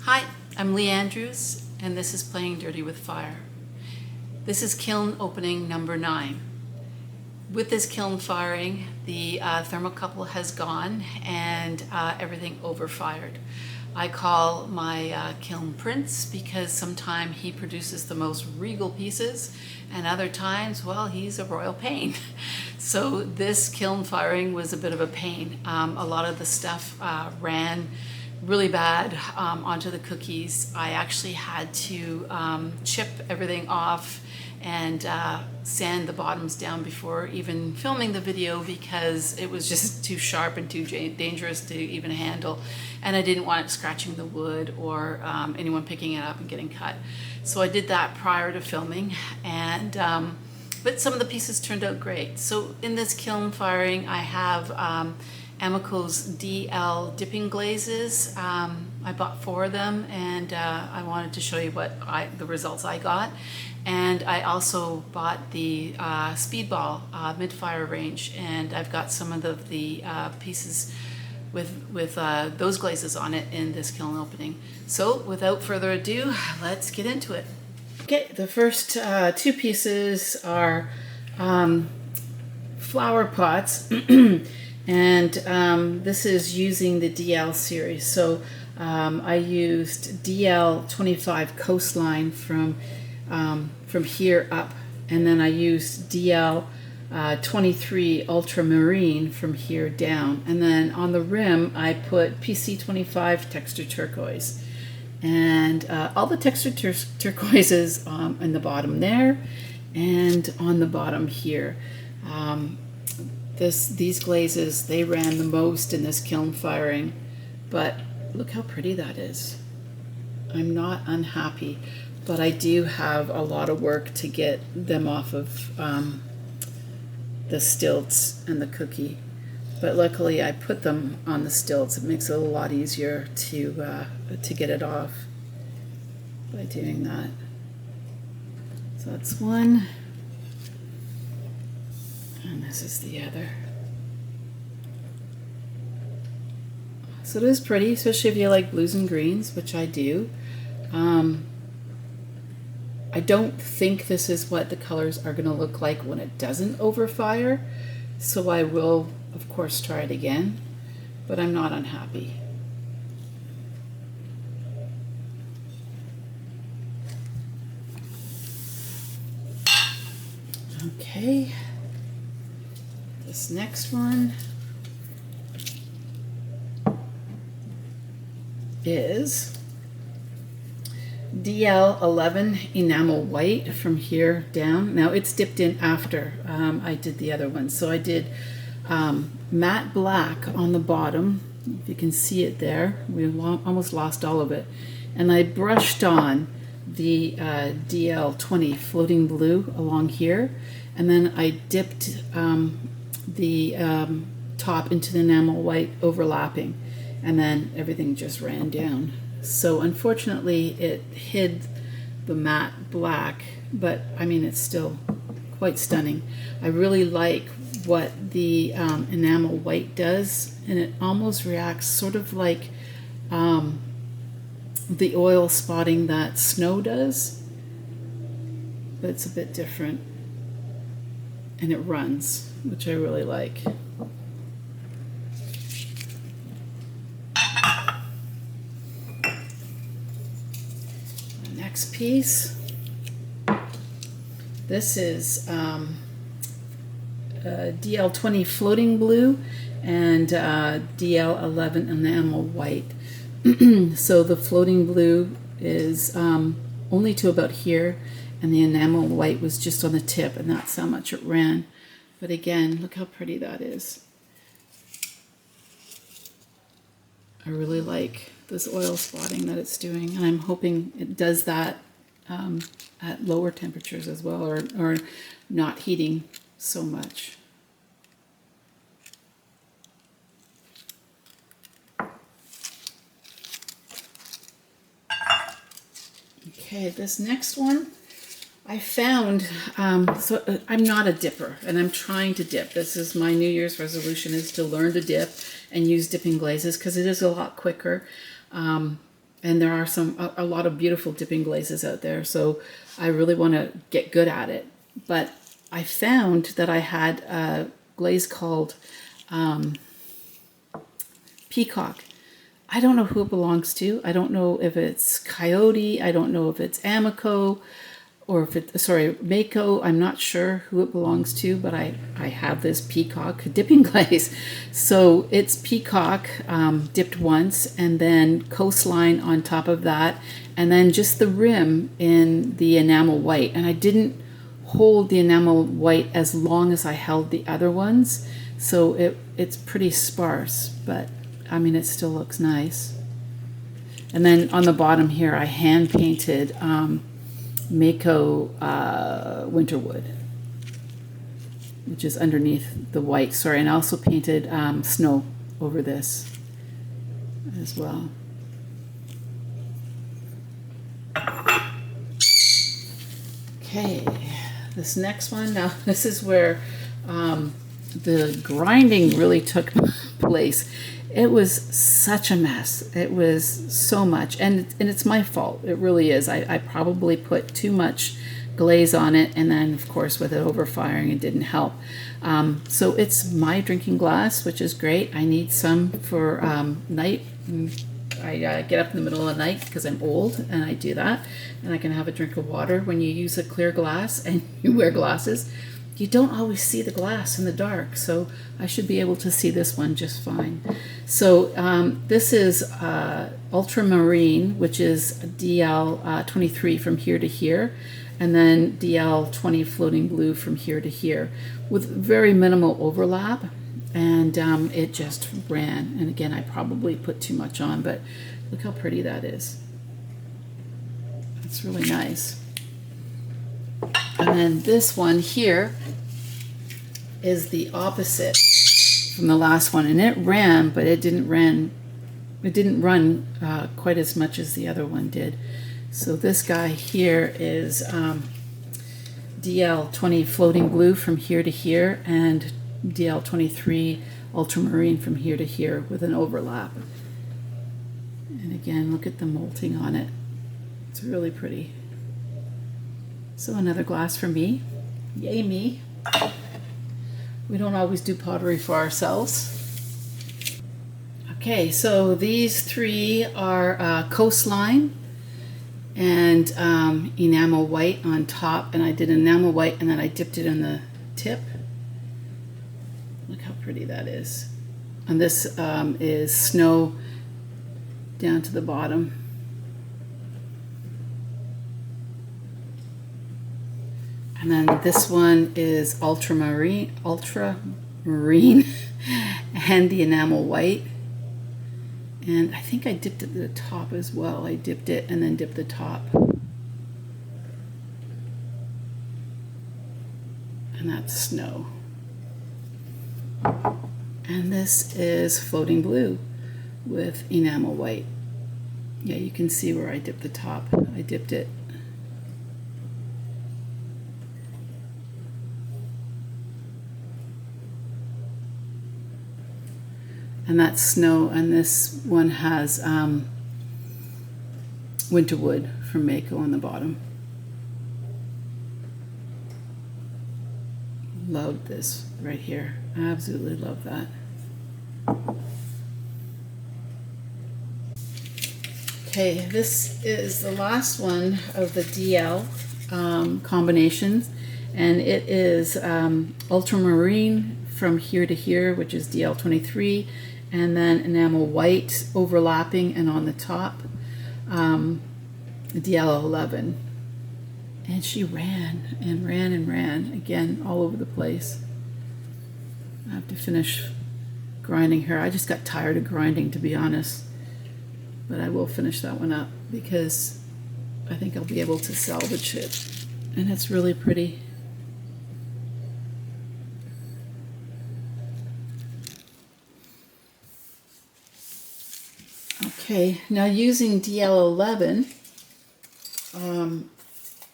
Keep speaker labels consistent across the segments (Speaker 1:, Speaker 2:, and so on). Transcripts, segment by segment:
Speaker 1: Hi, I'm Lee Andrews, and this is Playing Dirty with Fire. This is kiln opening number 9. With this kiln firing, the thermocouple has gone and everything overfired. I call my kiln Prince because sometimes he produces the most regal pieces, and other times, well, he's a royal pain. So this kiln firing was a bit of a pain. A lot of the stuff ran really bad onto the cookies. I actually had to chip everything off and sand the bottoms down before even filming the video because it was just too sharp and too dangerous to even handle, and I didn't want it scratching the wood or anyone picking it up and getting cut. So I did that prior to filming, and but some of the pieces turned out great. So in this kiln firing I have Amaco's DL dipping glazes. I bought 4 of them, and I wanted to show you what the results I got. And I also bought the Speedball midfire range, and I've got some of the pieces with those glazes on it in this kiln opening. So without further ado, let's get into it. Okay, the first 2 pieces are flower pots. And this is using the DL series. So I used DL 25 Coastline from here up, and then I used DL 23 Ultramarine from here down, and then on the rim I put PC 25 Texture Turquoise, and all the texture turquoises in the bottom there and on the bottom here. These glazes, they ran the most in this kiln firing, but look how pretty that is. I'm not unhappy, but I do have a lot of work to get them off of the stilts and the cookie. But luckily I put them on the stilts. It makes it a lot easier to get it off by doing that. So that's one. And this is the other. So it is pretty, especially if you like blues and greens, which I do. I don't think this is what the colors are going to look like when it doesn't overfire, so I will, of course, try it again, but I'm not unhappy. Okay. This next one is DL 11 enamel white from here down. Now it's dipped in after I did the other one. So I did matte black on the bottom. If you can see it there, we almost lost all of it. And I brushed on the DL 20 floating blue along here. And then I dipped the top into the enamel white overlapping, and then everything just ran down. So unfortunately it hid the matte black, but I mean it's still quite stunning. I really like what the enamel white does, and it almost reacts sort of like the oil spotting that snow does, but it's a bit different, and it runs, which I really like. The next piece, this is DL 20 floating blue and DL 11 enamel white. So the floating blue is only to about here, and the enamel white was just on the tip, and that's how much it ran. But again, look how pretty that is. I really like this oil spotting that it's doing, and I'm hoping it does that at lower temperatures as well, or not heating so much. Okay, this next one I found, so I'm not a dipper, and I'm trying to dip. This is my New Year's resolution, is to learn to dip and use dipping glazes, because it is a lot quicker. And there are a lot of beautiful dipping glazes out there, so I really want to get good at it. But I found that I had a glaze called Peacock. I don't know who it belongs to. I don't know if it's Coyote. I don't know if it's Amaco or if it's, sorry, Mako. I'm not sure who it belongs to, but I have this Peacock dipping glaze. So it's Peacock dipped once, and then coastline on top of that, and then just the rim in the enamel white. And I didn't hold the enamel white as long as I held the other ones, so it's pretty sparse, but I mean, it still looks nice. And then on the bottom here, I hand painted Mako Winterwood, which is underneath the white. Sorry, and I also painted snow over this as well. Okay, this next one, now this is where the grinding really took place. It was such a mess. It was so much, and it's my fault. It really is. I probably put too much glaze on it, and then of course with it overfiring, it didn't help. So it's my drinking glass, which is great. I need some for night. I get up in the middle of the night because I'm old, and I do that, and I can have a drink of water. When you use a clear glass and you wear glasses, you don't always see the glass in the dark, so I should be able to see this one just fine. So this is ultramarine, which is DL 23 from here to here, and then DL 20 floating blue from here to here, with very minimal overlap, and it just ran. And again, I probably put too much on, but look how pretty that is. It's really nice. And then this one here is the opposite from the last one, and it ran, but it didn't run quite as much as the other one did. So this guy here is DL 20 floating blue from here to here, and DL 23 ultramarine from here to here with an overlap. And again, look at the molting on it. It's really pretty. So another glass for me. Yay me. We don't always do pottery for ourselves. Okay, so these three are coastline and enamel white on top, and I did enamel white and then I dipped it in the tip. Look how pretty that is. And this is snow down to the bottom. And then this one is ultramarine and the enamel white. And I think I dipped it at the top as well. I dipped it and then dipped the top. And that's snow. And this is floating blue with enamel white. Yeah, you can see where I dipped the top. I dipped it. And that's snow, and this one has Winterwood from Mako on the bottom. Love this right here. Absolutely love that. Okay, this is the last one of the DL combinations, and it is ultramarine from here to here, which is DL 23, and then enamel white overlapping and on the top, DL 11. And she ran and ran and ran, again, all over the place. I have to finish grinding her. I just got tired of grinding, to be honest. But I will finish that one up because I think I'll be able to salvage it. And it's really pretty. Okay, now using DL11,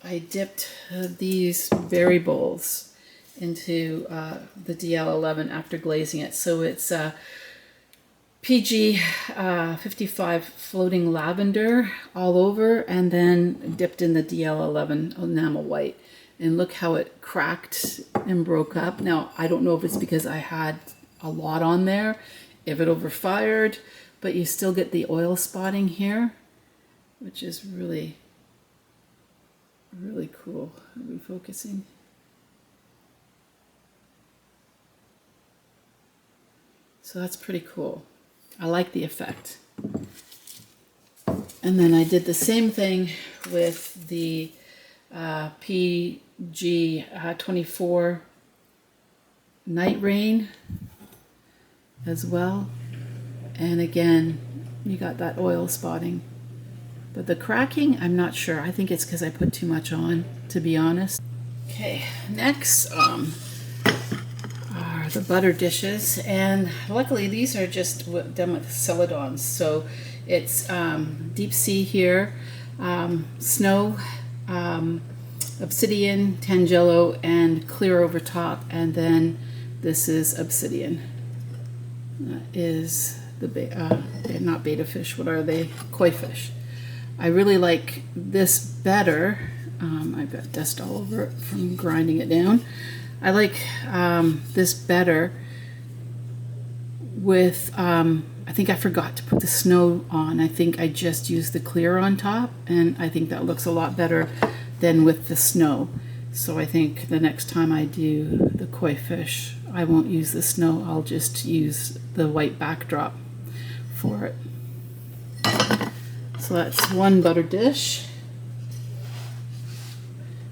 Speaker 1: I dipped these berry bowls into the DL11 after glazing it. So it's PG 55 floating lavender all over, and then dipped in the DL11 enamel white. And look how it cracked and broke up. Now, I don't know if it's because I had a lot on there, if it overfired, but you still get the oil spotting here, which is really, really cool. Are we focusing? So that's pretty cool. I like the effect. And then I did the same thing with the PG 24 Night Rain as well. And again, you got that oil spotting. But the cracking, I'm not sure. I think it's because I put too much on, to be honest. Okay, next are the butter dishes. And luckily these are just done with Celadons. So it's deep sea here, snow, obsidian, tangelo, and clear over top. And then this is obsidian. That is the not beta fish, what are they? Koi fish. I really like this better. I've got dust all over it from grinding it down. I like this better with, I think I forgot to put the snow on. I think I just used the clear on top, and I think that looks a lot better than with the snow. So I think the next time I do the koi fish, I won't use the snow. I'll just use the white backdrop for it. So that's one butter dish.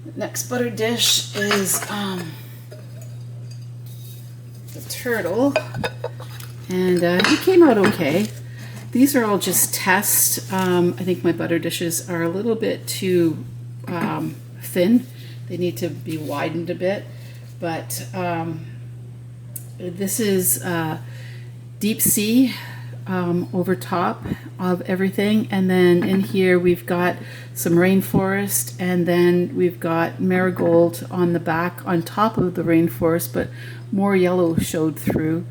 Speaker 1: The next butter dish is the turtle, and it came out okay. These are all just tests. I think my butter dishes are a little bit too thin. They need to be widened a bit, but this is deep sea over top of everything, and then in here we've got some rainforest, and then we've got marigold on the back on top of the rainforest, but more yellow showed through.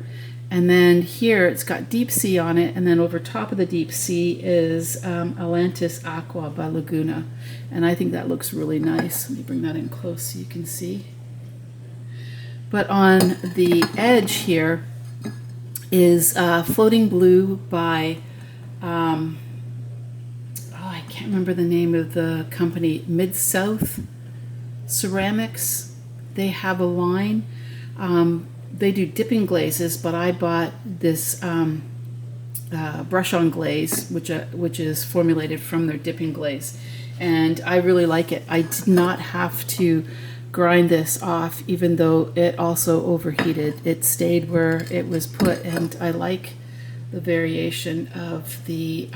Speaker 1: And then here it's got deep sea on it, and then over top of the deep sea is Atlantis Aqua by Laguna, and I think that looks really nice. Let me bring that in close so you can see. But on the edge here is Floating Blue by, I can't remember the name of the company, Mid-South Ceramics. They have a line. They do dipping glazes, but I bought this brush-on glaze, which is formulated from their dipping glaze, and I really like it. I did not have to grind this off, even though it also overheated. It stayed where it was put, and I like the variation of the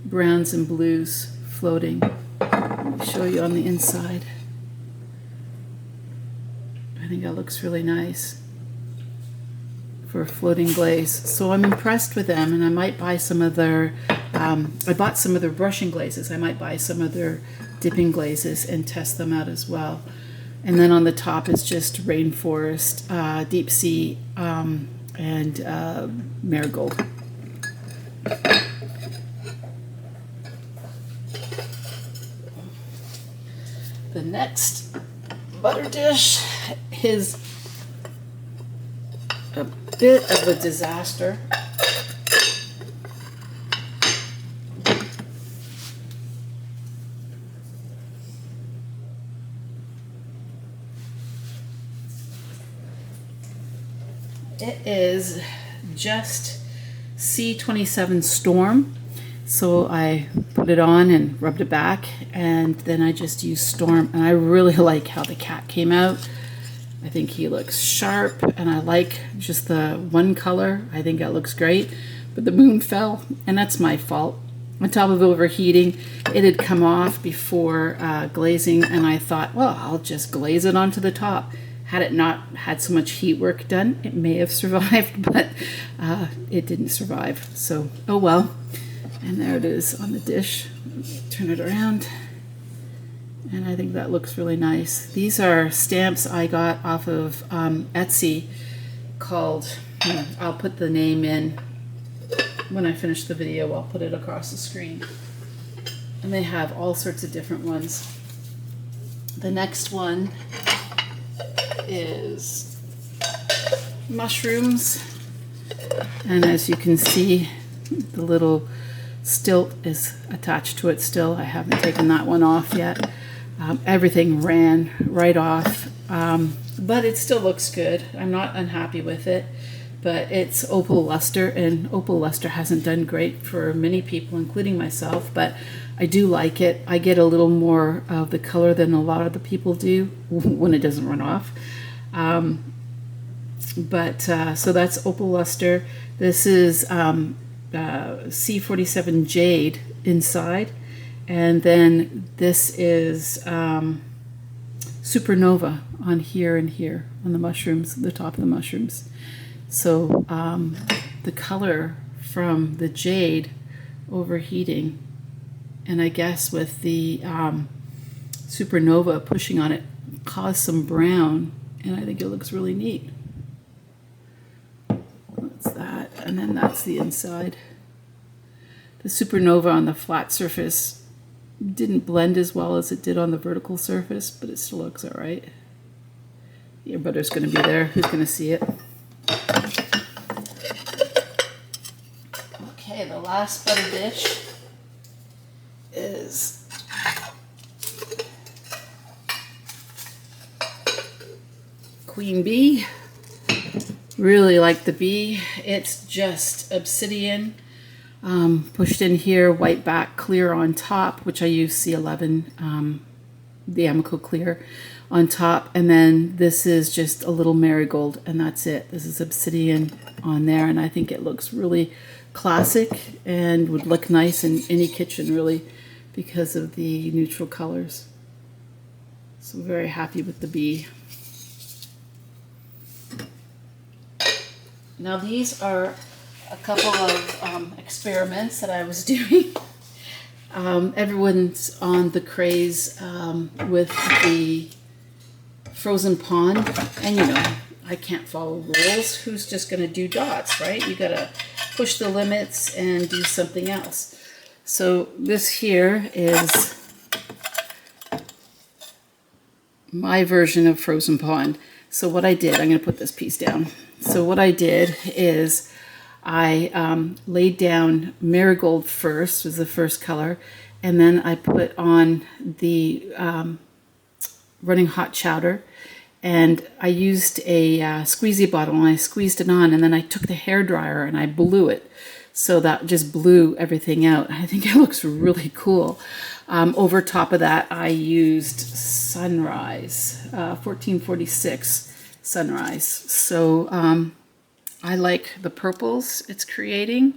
Speaker 1: browns and blues floating. Let me show you on the inside. I think that looks really nice for a floating glaze. So I'm impressed with them, and I might buy some of their, I bought some of their brushing glazes. I might buy some of their dipping glazes and test them out as well. And then on the top is just rainforest, deep sea, and marigold. The next butter dish is a bit of a disaster. It is just C27 Storm. So I put it on and rubbed it back, and then I just used Storm, and I really like how the cat came out. I think he looks sharp, and I like just the one color. I think that looks great, but the moon fell, and that's my fault. On top of overheating, it had come off before glazing, and I thought, well, I'll just glaze it onto the top. Had it not had so much heat work done, it may have survived, but it didn't survive. So, oh well. And there it is on the dish. Turn it around. And I think that looks really nice. These are stamps I got off of Etsy called, I'll put the name in when I finish the video, I'll put it across the screen. And they have all sorts of different ones. The next one is mushrooms. And as you can see, the little stilt is attached to it still. I haven't taken that one off yet. Everything ran right off, but it still looks good. I'm not unhappy with it, but it's opal luster, and opal luster hasn't done great for many people, including myself, but I do like it. I get a little more of the color than a lot of the people do when it doesn't run off. So that's opal luster. This is C47 jade inside, and then this is supernova on here and here on the mushrooms, the top of the mushrooms. So the color from the jade overheating, and I guess with the supernova pushing on it, caused some brown, and I think it looks really neat. That's that, and then that's the inside. The supernova on the flat surface didn't blend as well as it did on the vertical surface, but it still looks all right. Your butter's going to be there. Who's going to see it? Okay, the last butter dish is Queen Bee. Really like the bee. It's just obsidian pushed in here, white back, clear on top, which I use C11, the Amaco clear on top, and then this is just a little marigold, and that's it. This is obsidian on there, and I think it looks really classic and would look nice in any kitchen, really, because of the neutral colors. So very happy with the bee. Now these are a couple of experiments that I was doing. Everyone's on the craze with the frozen pond, and you know, I can't follow rules. Who's just going to do dots, right? You got to push the limits and do something else. So this here is my version of frozen pond. So what I did, I'm going to put this piece down. So what I did is I laid down marigold first, was the first color, and then I put on the running hot chowder, and I used a squeezy bottle, and I squeezed it on, and then I took the hairdryer and I blew it. So that just blew everything out. I think it looks really cool. Over top of that, I used Sunrise, 1446 Sunrise. So I like the purples it's creating,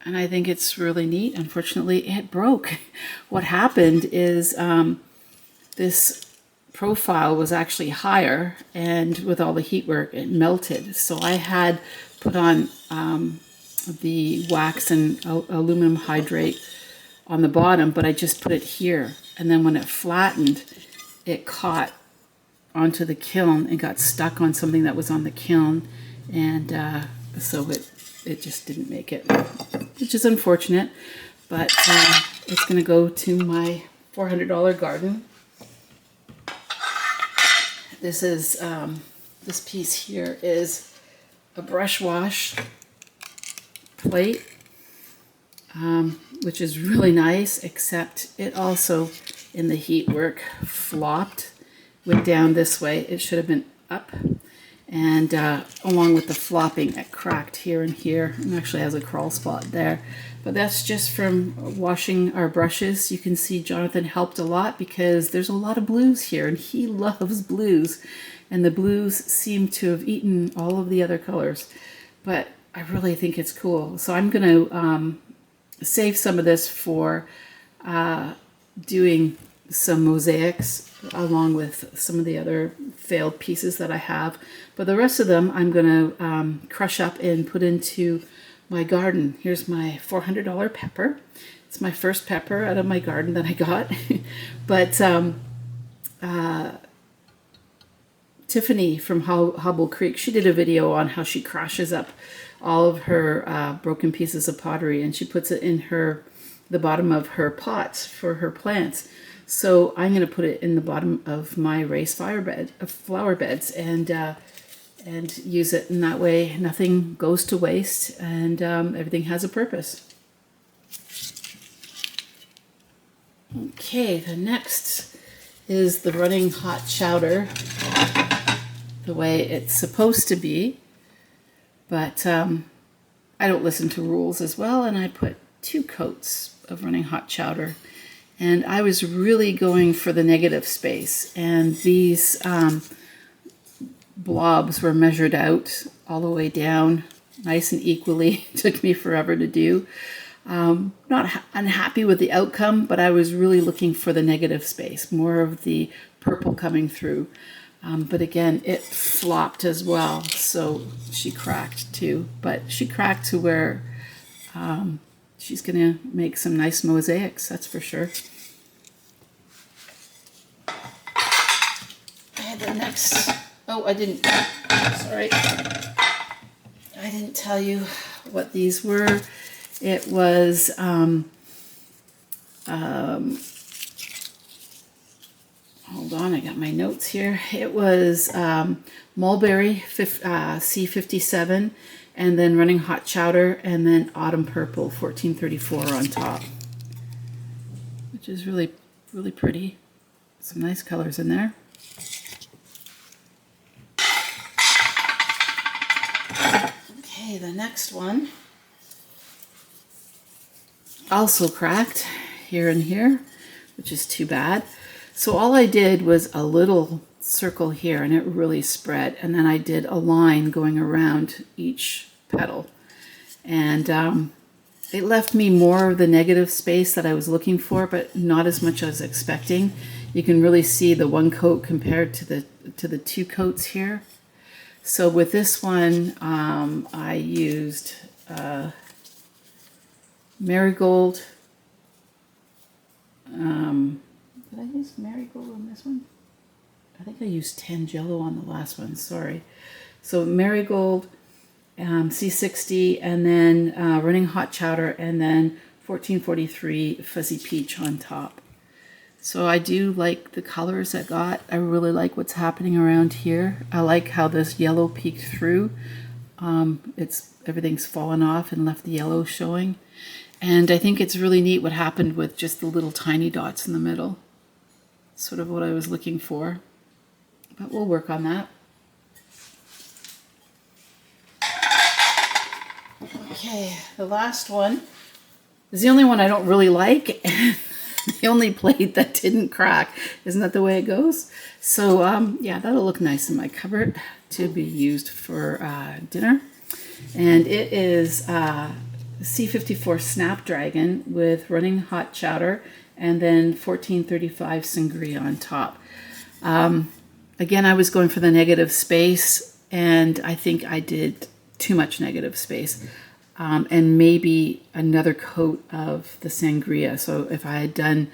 Speaker 1: and I think it's really neat. Unfortunately, it broke. What happened is this profile was actually higher, and with all the heat work, it melted. So I had put on the wax and aluminum hydrate on the bottom, but I just put it here, and then when it flattened, it caught onto the kiln and got stuck on something that was on the kiln, and so it just didn't make it, which is unfortunate, but it's going to go to my $400 garden. This is this piece here is a brush wash plate, which is really nice, except it also, in the heat work, flopped, went down this way. It should have been up, and along with the flopping, it cracked here and here, and actually has a crawl spot there. But that's just from washing our brushes. You can see Jonathan helped a lot because there's a lot of blues here, and he loves blues, and the blues seem to have eaten all of the other colors. But I really think it's cool. So I'm going to save some of this for doing some mosaics along with some of the other failed pieces that I have. But the rest of them I'm going to crush up and put into my garden. Here's my $400 pepper. It's my first pepper out of my garden that I got. But Tiffany from Hobble Creek, she did a video on how she crashes up all of her broken pieces of pottery, and she puts it in the bottom of her pots for her plants. So I'm going to put it in the bottom of my raised flower beds, and use it in that way. Nothing goes to waste, and everything has a purpose. Okay, the next is the running hot chowder, the way it's supposed to be, but I don't listen to rules as well, and I put 2 coats of running hot chowder, and I was really going for the negative space, and these blobs were measured out all the way down nice and equally. It took me forever to do. Not unhappy with the outcome, but I was really looking for the negative space, more of the purple coming through. But again, it flopped as well, so she cracked too. But she cracked to where she's going to make some nice mosaics, that's for sure. And the next, oh, I didn't, sorry. I didn't tell you what these were. It was hold on, I got my notes here. It was mulberry C57, and then running hot chowder, and then autumn purple 1434 on top, which is really, really pretty. Some nice colors in there. Okay, the next one also cracked here and here, which is too bad. So all I did was a little circle here, and it really spread, and then I did a line going around each petal, and it left me more of the negative space that I was looking for, but not as much as I was expecting. You can really see the 1 coat compared to the 2 coats here. So with this one, I used marigold. Did I use marigold on this one? I think I used Tangelo on the last one, sorry. So marigold, C60, and then running hot chowder, and then 1443 fuzzy peach on top. So I do like the colors I got. I really like what's happening around here. I like how this yellow peeked through. Everything's fallen off and left the yellow showing. And I think it's really neat what happened with just the little tiny dots in the middle. Sort of what I was looking for. But we'll work on that. Okay, the last one is the only one I don't really like. The only plate that didn't crack. Isn't that the way it goes? So yeah, that'll look nice in my cupboard to be used for dinner. And it is C54 Snapdragon with running hot chowder, and then 1435 sangria on top. Again, I was going for the negative space, and I think I did too much negative space. And maybe another coat of the sangria. So if I had done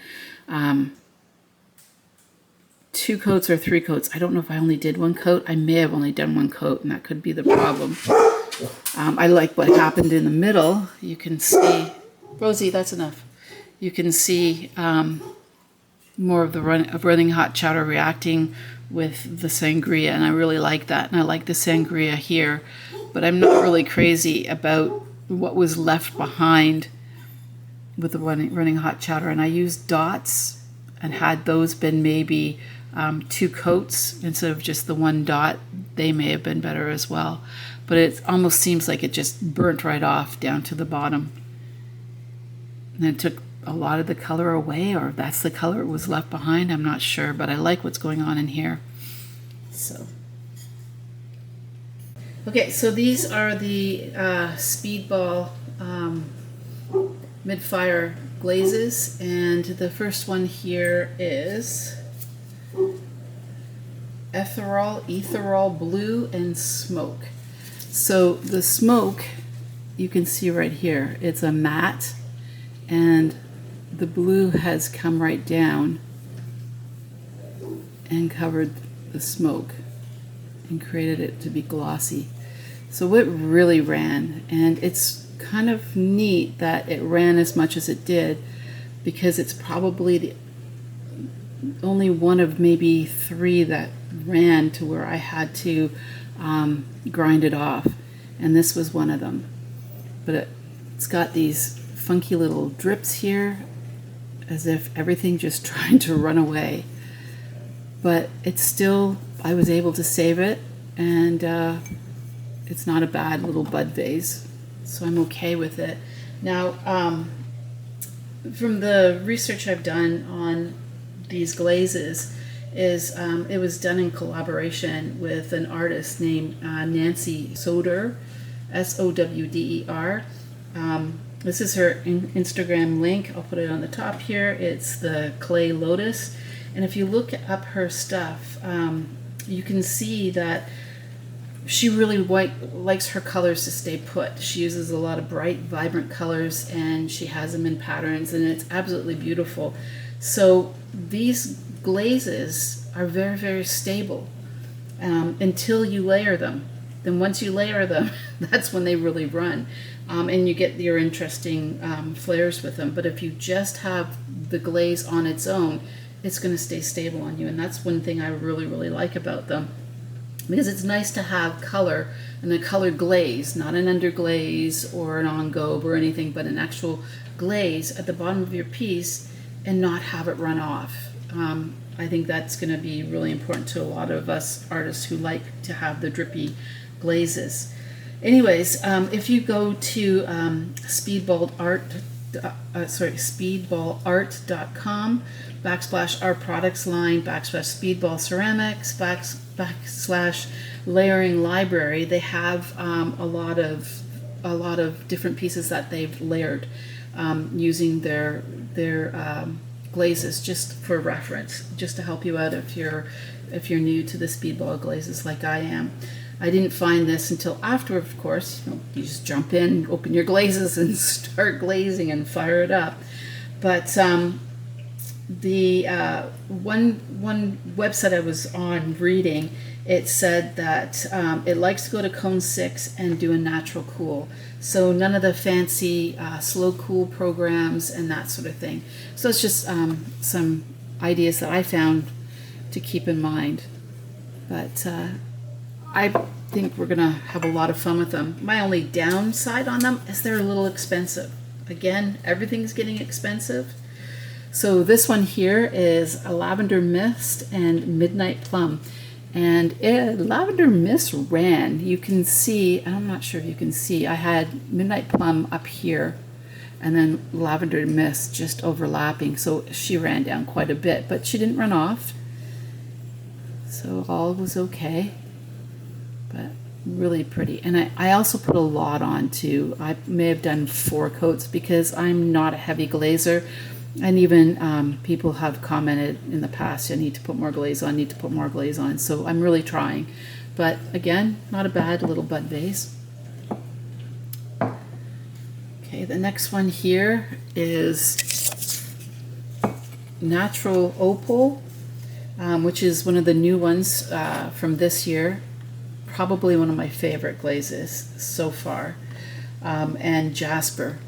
Speaker 1: 2 coats or 3 coats, I don't know if I only did 1 coat. I may have only done 1 coat, and that could be the problem. I like what happened in the middle. You can see, Rosie, that's enough. You can see more of the running hot chowder reacting with the sangria, and I really like that. And I like the sangria here, but I'm not really crazy about what was left behind with the running hot chowder. And I used dots, and had those been maybe 2 coats instead of just the 1 dot, they may have been better as well. But it almost seems like it just burnt right off down to the bottom. And it took a lot of the color away, or that's the color it was left behind, I'm not sure, but I like what's going on in here. So, okay, so these are the Speedball midfire glazes, and the first one here is ethereal blue and smoke. So the smoke, you can see right here, it's a matte, and the blue has come right down and covered the smoke and created it to be glossy.
Speaker 2: So it really ran, and it's kind of neat that it ran as much as it did, because it's probably the only one of maybe 3 that ran to where I had to grind it off, and this was one of them. But it's got these funky little drips here, as if everything just trying to run away. But it's still, I was able to save it, and it's not a bad little bud vase, so I'm okay with it. Now, from the research I've done on these glazes, is it was done in collaboration with an artist named Nancy Soder, Sowder. This is her Instagram link. I'll put it on the top here. It's the Clay Lotus. And if you look up her stuff, you can see that she really likes her colors to stay put. She uses a lot of bright, vibrant colors, and she has them in patterns, and it's absolutely beautiful. So these glazes are very, very stable until you layer them. Then once you layer them, that's when they really run. And you get your interesting flares with them. But if you just have the glaze on its own, it's going to stay stable on you. And that's one thing I really, really like about them, because it's nice to have color, and a colored glaze, not an underglaze or an on-gobe or anything, but an actual glaze at the bottom of your piece, and not have it run off. I think that's going to be really important to a lot of us artists who like to have the drippy glazes. Anyways, if you go to speedballart.com /our products line /speedball ceramics /layering library, they have a lot of different pieces that they've layered using their glazes, just for reference, just to help you out if you're new to the Speedball glazes like I am. I didn't find this until after, of course. You just jump in, open your glazes, and start glazing and fire it up. But the one website I was on reading, it said that it likes to go to cone 6 and do a natural cool. So none of the fancy slow cool programs and that sort of thing. So it's just some ideas that I found to keep in mind. But I think we're gonna have a lot of fun with them. My only downside on them is they're a little expensive. Again, everything's getting expensive. So this one here is a lavender mist and midnight plum. And lavender mist ran. You can see, I'm not sure if you can see, I had midnight plum up here and then lavender mist just overlapping. So she ran down quite a bit, but she didn't run off. So all was okay. But really pretty. And I also put a lot on too. I may have done 4 coats because I'm not a heavy glazer. And even people have commented in the past, I need to put more glaze on, need to put more glaze on. So I'm really trying. But again, not a bad little bud vase. Okay, the next one here is Natural Opal, which is one of the new ones from this year. Probably one of my favorite glazes so far. And Jasper.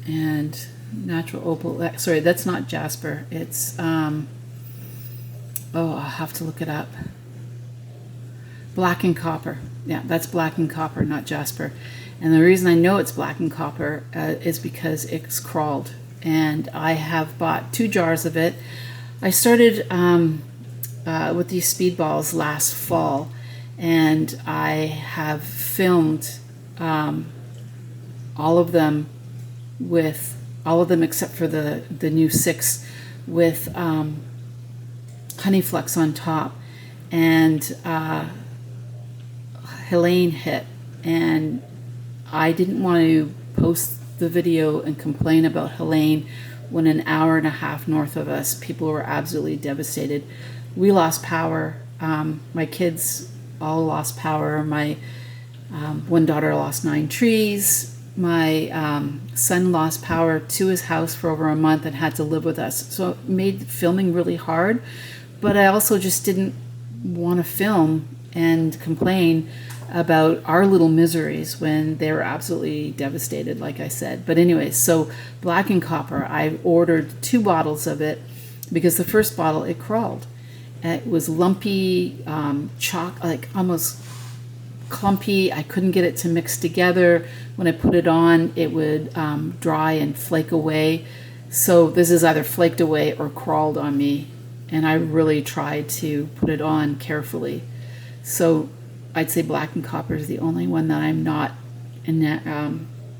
Speaker 2: And Natural Opal, sorry, that's not Jasper. It's, oh, I'll have to look it up. Black and Copper. Yeah, that's Black and Copper, not Jasper. And the reason I know it's Black and Copper is because it's crawled. And I have bought 2 jars of it. I started with these Speedballs last fall, and I have filmed all of them except for the new 6 with honey flux on top. And Helene hit, and I didn't want to post the video and complain about Helene when an hour and a half north of us people were absolutely devastated. We lost power. My kids all lost power. My one daughter lost 9 trees. My son lost power to his house for over a month and had to live with us. So it made filming really hard, but I also just didn't want to film and complain about our little miseries when they were absolutely devastated, like I said. But anyways, so black and copper, I ordered 2 bottles of it because the first bottle, it crawled. It was lumpy, like almost clumpy. I couldn't get it to mix together. When I put it on, it would dry and flake away. So this is either flaked away or crawled on me. And I really tried to put it on carefully. So I'd say black and copper is the only one that I'm not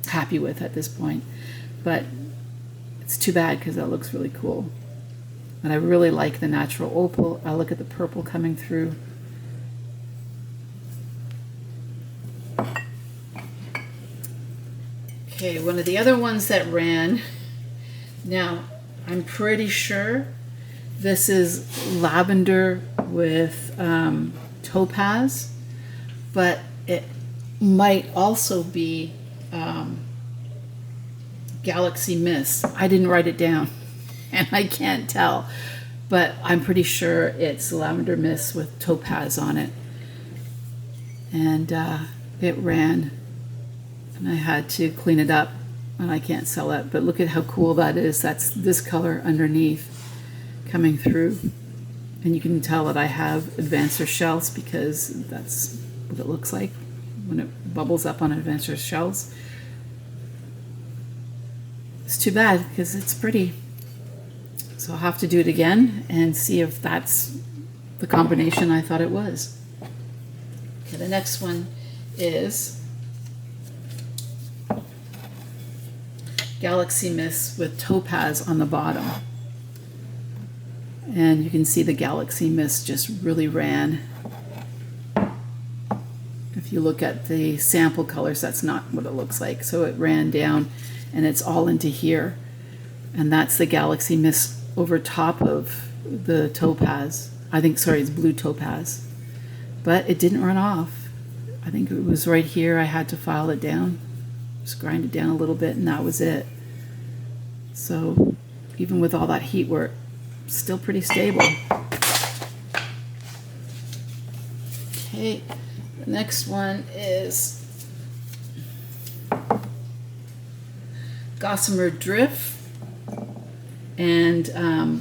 Speaker 2: happy with at this point. But it's too bad because that looks really cool. And I really like the natural opal. I look at the purple coming through. Okay, one of the other ones that ran. Now, I'm pretty sure this is lavender with topaz, but it might also be Galaxy Mist. I didn't write it down, and I can't tell, but I'm pretty sure it's lavender mist with topaz on it. And it ran, and I had to clean it up, and I can't sell it, but look at how cool that is. That's this color underneath coming through, and you can tell that I have advancer shells because that's what it looks like when it bubbles up on advancer shells. It's too bad because it's pretty, so I'll have to do it again and see if that's the combination I thought it was. Okay, the next one is Galaxy Mist with topaz on the bottom. And you can see the Galaxy Mist just really ran. If you look at the sample colors, that's not what it looks like. So it ran down and it's all into here. And that's the Galaxy Mist over top of the topaz. I think, sorry, it's blue topaz. But it didn't run off. I think it was right here. I had to file it down. Just grind it down a little bit and that was it. So even with all that heat work, still pretty stable. Okay, the next one is Gossamer Drift and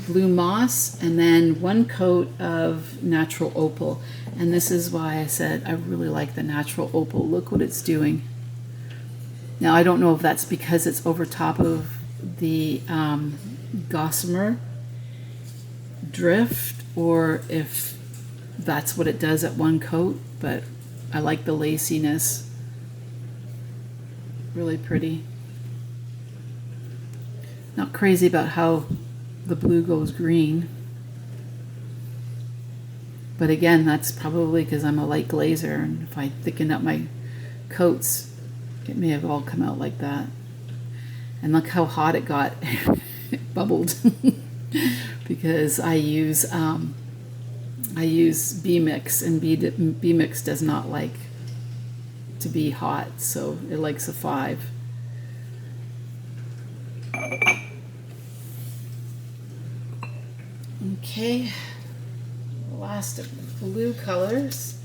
Speaker 2: blue moss, and then 1 coat of natural opal. And this is why I said I really like the natural opal. Look what it's doing. Now I don't know if that's because it's over top of the Gossamer Drift or if that's what it does at 1 coat, but I like the laciness. Really pretty. Not crazy about how the blue goes green, but again, that's probably because I'm a light glazer, and if I thicken up my coats, it may have all come out like that. And look how hot it got. It bubbled because I use B-Mix, and B-Mix does not like to be hot, so it likes a 5. Okay, the last of the blue colors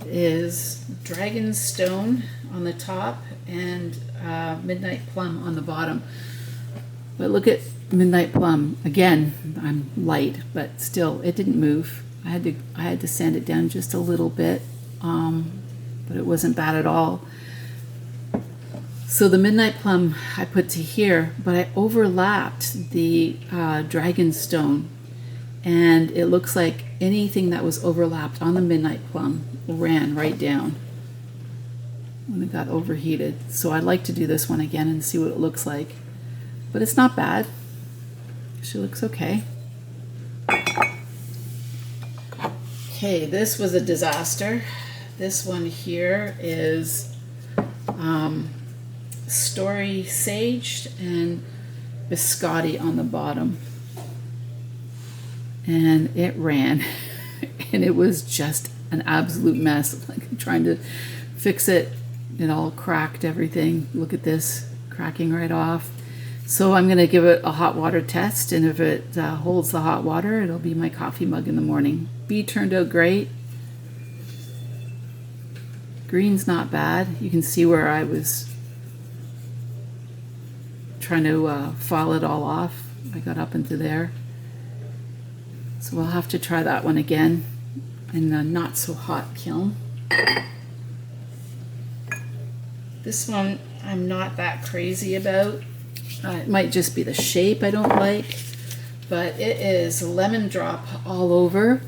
Speaker 2: is Dragonstone on the top and Midnight Plum on the bottom. But look at Midnight Plum. Again, I'm light, but still, it didn't move. I had to sand it down just a little bit, but it wasn't bad at all. So the Midnight Plum I put to here, but I overlapped the Dragonstone, and it looks like anything that was overlapped on the Midnight Plum ran right down when it got overheated. So I'd like to do this one again and see what it looks like. But it's not bad. She looks okay. Okay, this was a disaster. This one here is Story Saged and Biscotti on the bottom. And it ran. And it was just an absolute mess. Like trying to fix it, it all cracked everything. Look at this, cracking right off. So I'm going to give it a hot water test, and if it holds the hot water, it'll be my coffee mug in the morning. B turned out great. Green's not bad. You can see where I was trying to file it all off. I got up into there. So we'll have to try that one again in a not so hot kiln. This one I'm not that crazy about. It might just be the shape I don't like, but it is lemon drop all over.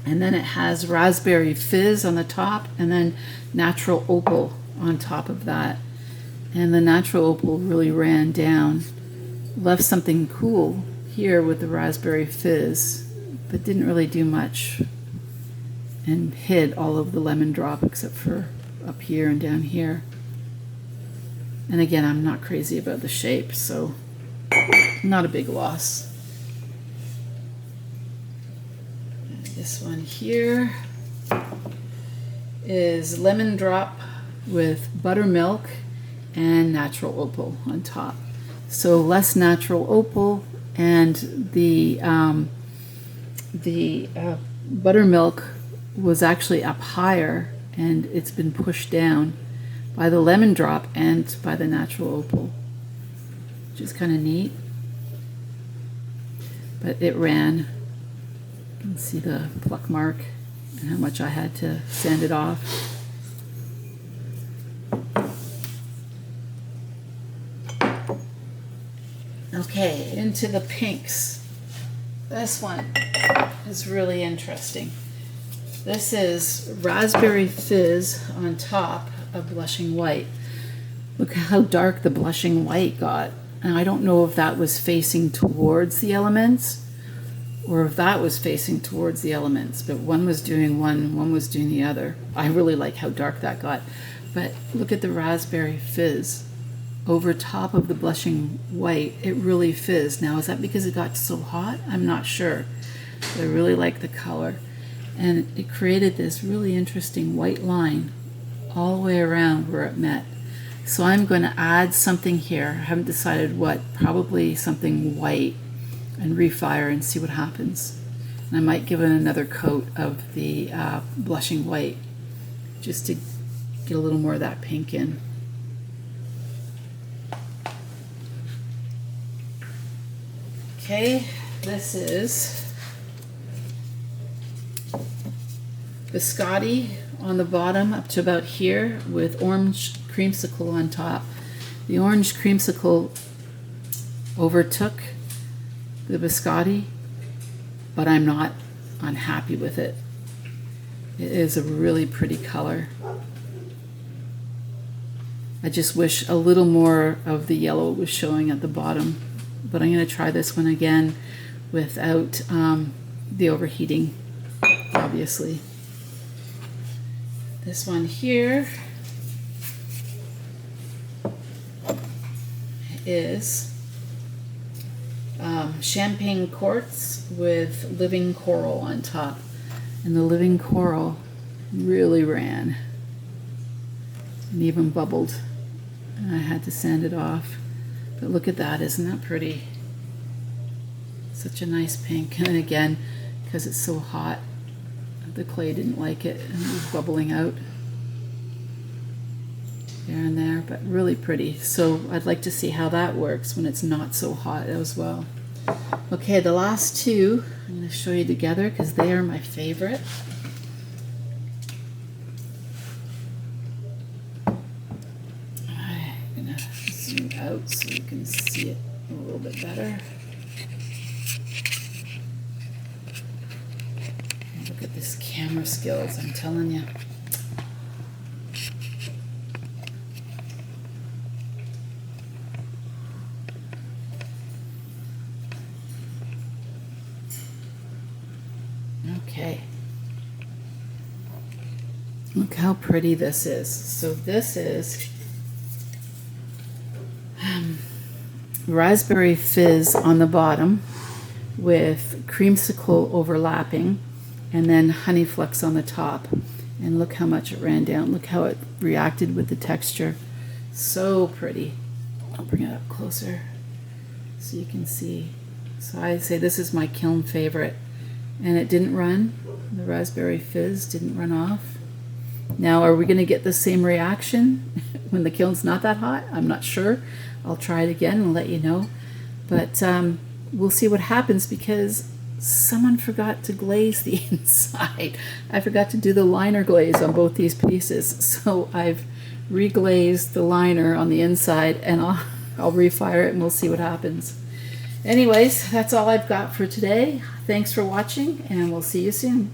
Speaker 2: And then it has raspberry fizz on the top, and then natural opal on top of that. And the natural opal really ran down. Left something cool here with the raspberry fizz, but didn't really do much. And hid all of the lemon drop except for up here and down here. And again, I'm not crazy about the shape, so not a big loss. This one here is lemon drop with buttermilk and natural opal on top. So less natural opal, and the buttermilk was actually up higher, and it's been pushed down by the lemon drop and by the natural opal, which is kind of neat. But it ran. You can see the pluck mark and how much I had to sand it off. Okay, into the pinks. This one is really interesting. This is raspberry fizz on top of blushing white. Look how dark the blushing white got. And I don't know if that was facing towards the elements or if that was facing towards the elements, but one was doing one was doing the other. I really like how dark that got. But look at the raspberry fizz over top of the blushing white. It really fizzed. Now, is that because it got so hot? I'm not sure. But I really like the color. And it created this really interesting white line all the way around where it met. So I'm going to add something here. I haven't decided what, probably something white, and refire and see what happens. And I might give it another coat of the blushing white just to get a little more of that pink in. Okay, this is biscotti on the bottom up to about here with orange creamsicle on top. The orange creamsicle overtook the biscotti, but I'm not unhappy with it. It is a really pretty color. I just wish a little more of the yellow was showing at the bottom, but I'm going to try this one again without the overheating, obviously. This one here is champagne quartz with living coral on top, and the living coral really ran and even bubbled, and I had to sand it off. But look at that, isn't that pretty? Such a nice pink. And again, because it's so hot, the clay didn't like it and it was bubbling out there and there, but really pretty. So I'd like to see how that works when it's not so hot as well. Okay, the last two I'm going to show you together because they are my favorite. I'm going to zoom out so you can see it a little bit better. Look at this camera skills, I'm telling you. Okay. Look how pretty this is. So this is raspberry fizz on the bottom with creamsicle overlapping, and then honey flux on the top. And look how much it ran down. Look how it reacted with the texture. So pretty. I'll bring it up closer so you can see. So I say this is my kiln favorite. And it didn't run. The raspberry fizz didn't run off. Now, are we going to get the same reaction when the kiln's not that hot? I'm not sure. I'll try it again and let you know. But we'll see what happens because someone forgot to glaze the inside. I forgot to do the liner glaze on both these pieces. So I've reglazed the liner on the inside, and I'll refire it and we'll see what happens. Anyways, that's all I've got for today. Thanks for watching, and we'll see you soon.